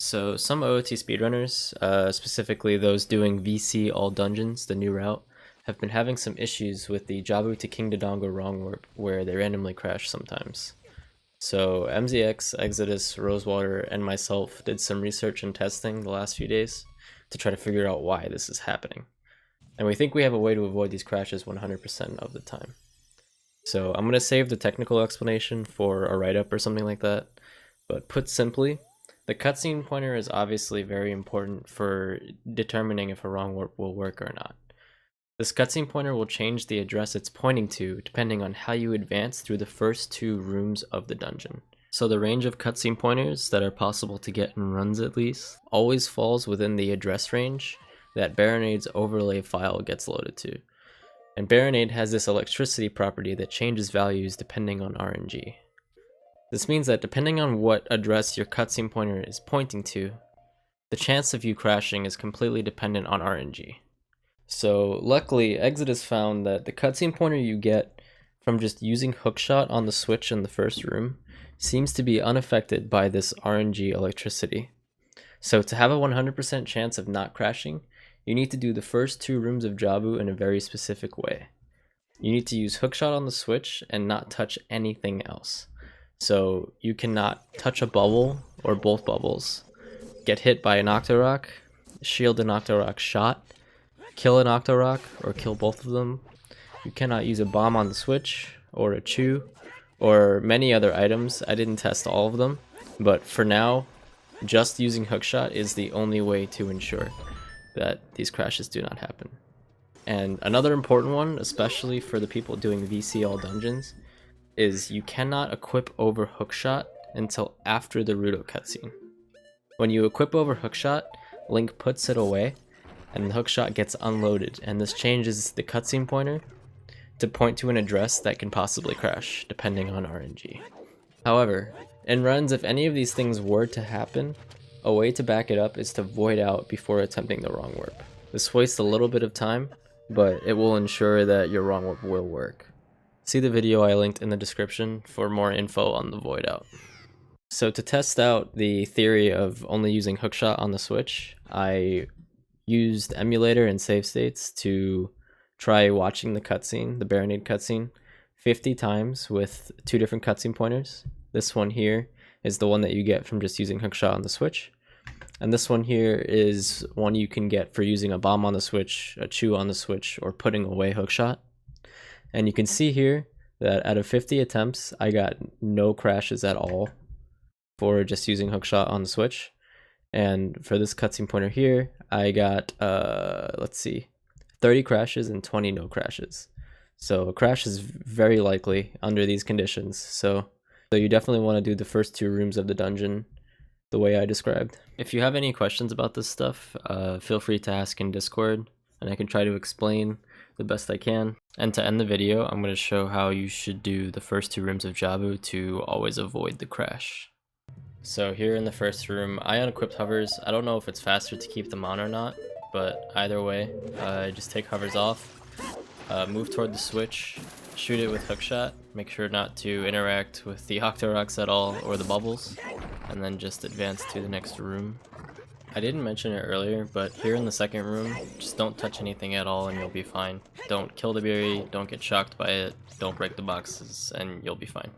So some OOT speedrunners, specifically those doing VC all dungeons, the new route, have been having some issues with the Jabu to King Dodongo wrong warp where they randomly crash sometimes. So MZX, Exodus, Rosewater, and myself did some research and testing the last few days to try to figure out why this is happening. And we think we have a way to avoid these crashes 100% of the time. So I'm going to save the technical explanation for a write-up or something like that, but put simply, the cutscene pointer is obviously very important for determining if a wrong warp will work or not. This cutscene pointer will change the address it's pointing to depending on how you advance through the first 2 rooms of the dungeon. So the range of cutscene pointers that are possible to get in runs at least always falls within the address range that Baronade's overlay file gets loaded to. And Baronade has this electricity property that changes values depending on RNG. This means that depending on what address your cutscene pointer is pointing to, the chance of you crashing is completely dependent on RNG. So luckily, Exodus found that the cutscene pointer you get from just using hookshot on the switch in the first room seems to be unaffected by this RNG electricity. So to have a 100% chance of not crashing, you need to do the first 2 rooms of Jabu in a very specific way. You need to use hookshot on the switch and not touch anything else. So you cannot touch a bubble or both bubbles, get hit by an Octorok, shield an Octorok shot, kill an Octorok or kill both of them. You cannot use a bomb on the switch or a chew or many other items. I didn't test all of them, but for now, just using hookshot is the only way to ensure that these crashes do not happen. And another important one, especially for the people doing VC all dungeons, is you cannot equip over hookshot until after the Rudo cutscene. When you equip over hookshot, Link puts it away and the hookshot gets unloaded, and this changes the cutscene pointer to point to an address that can possibly crash depending on RNG. However, in runs, if any of these things were to happen, a way to back it up is to void out before attempting the wrong warp. This wastes a little bit of time, but it will ensure that your wrong warp will work. See the video I linked in the description for more info on the void out. So to test out the theory of only using hookshot on the switch, I used emulator and save states to try watching the cutscene, the Baronade cutscene, 50 times with 2 different cutscene pointers. This one here is the one that you get from just using hookshot on the switch. And this one here is one you can get for using a bomb on the switch, a chew on the switch, or putting away hookshot. And you can see here that out of 50 attempts, I got no crashes at all for just using hookshot on the switch. And for this cutscene pointer here, I got, 30 crashes and 20 no crashes. So a crash is very likely under these conditions. So you definitely want to do the first 2 rooms of the dungeon the way I described. If you have any questions about this stuff, feel free to ask in Discord, and I can try to explain the best I can. And to end the video, I'm going to show how you should do the first 2 rooms of Jabu to always avoid the crash. So here in the first room, I unequipped hovers. I don't know if it's faster to keep them on or not, but either way, just take hovers off, move toward the switch, shoot it with hookshot, make sure not to interact with the Octoroks at all or the bubbles, and then just advance to the next room. I didn't mention it earlier, but here in the second room, just don't touch anything at all and you'll be fine. Don't kill the berry, don't get shocked by it, don't break the boxes, and you'll be fine.